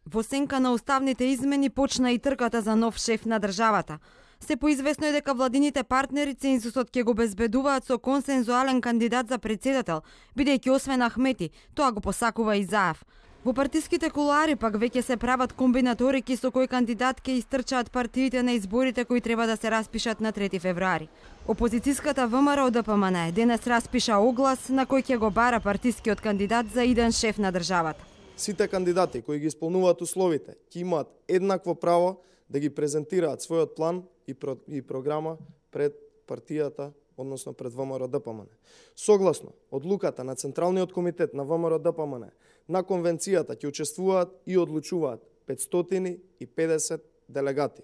Во сенка на уставните измени почна и трката за нов шеф на државата. Се поизвестно е дека владините партнери цензусот ќе го безбедуваат со консензуален кандидат за председател, бидејќи освен Ахмети, тоа го посакува и Заев. Во партиските кулуари пак веќе се прават комбинаторики со кои кандидат ќе истрчаат партиите на изборите кои треба да се распишат на 3 февруари. Опозицијската ВМРО ДПМН денес распиша оглас на кој ќе го бара партискиот кандидат за иден шеф на државата. Сите кандидати кои ги исполнуваат условите ќе имаат еднакво право да ги презентираат својот план и програма пред партијата, односно пред ВМРО ДПМН. Согласно одлуката на Централниот комитет на ВМРО ДПМН, на конвенцијата ќе учествуваат и одлучуваат 550 делегати.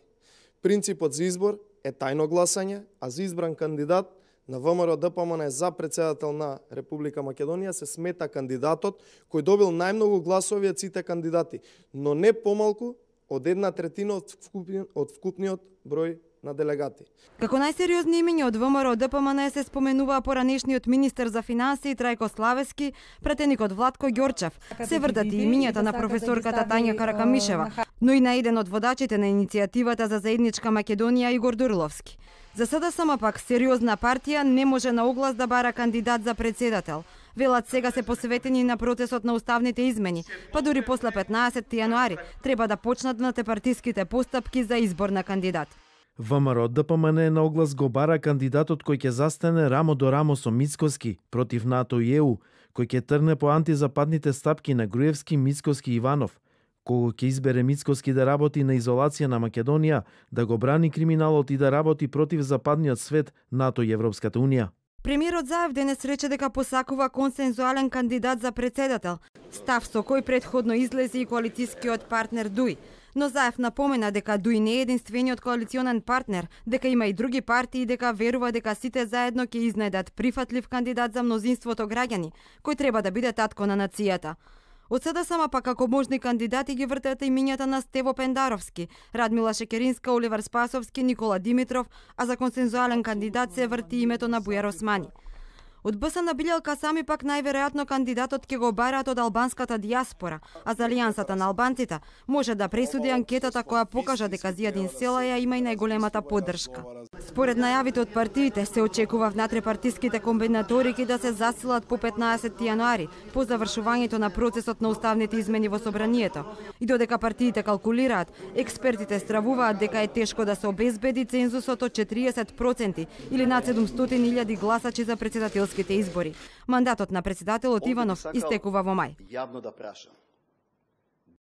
Принципот за избор е тајно гласање, а за избран кандидат на ВМРО ДПМН за председател на Република Македонија се смета кандидатот кој добил најмногу гласови од сите кандидати, но не помалку од 1/3 од вкупниот број на делегати. Како најсериозни имиња од ВМРО ДПМН се споменува поранешниот министер за финансии Трајко Славевски, пратеникот Владко Ѓорчев. Се врдат и имињата на професорката Тања Каракамишева, но и на еден од водачите на иницијативата за заедничка Македонија Игор Дурловски. За СДСМ пак сериозна партија не може на оглас да бара кандидат за председател. Велат сега се посветени на процесот на уставните измени, па дури после 15 јануари треба да почнат внатепартиските постапки за избор на кандидат. ВМРО ДПМН на оглас го бара кандидатот кој ќе застане рамо до рамо со Мицкоски против НАТО и ЕУ, кој ќе трне по антизападните стапки на Груевски, Мицкоски и Иванов. Кого ќе избере Мицкоски да работи на изолација на Македонија, да го брани криминалот и да работи против западниот свет, НАТО и Европската Унија. Премиерот Заев денес рече дека посакува консензуален кандидат за председател, став со кој предходно излезе и коалицијскиот партнер ДУИ. Но Заев напомена дека ДУИ не е единствениот коалиционен партнер, дека има и други партии и дека верува дека сите заедно ќе изнајдат прифатлив кандидат за мнозинството граѓани, кој треба да биде татко на нацијата. Од СДСМ пак како можни кандидати ги вртат имињата на Стево Пендаровски, Радмила Шекеринска, Оливер Спасовски, Никола Димитров, а за консензуален кандидат се врти името на Бујар Османи. Од БСН Билјалка сами пак најверојатно кандидатот ќе го бараат од албанската дијаспора, а за Алијансата на албанците може да пресуди анкетата која покажа дека Зијадин Селаја има и најголемата поддршка. Според најавите од партиите се очекува внатрепартиските комбинаторики да се засилат по 15 јануари, по завршувањето на процесот на уставните измени во собранието. И додека партиите калкулираат, експертите стравуваат дека е тешко да се обезбеди цензусот од 40% или над 700.000 гласачи за председателските избори. Мандатот на председателот Иванов истекува во мај.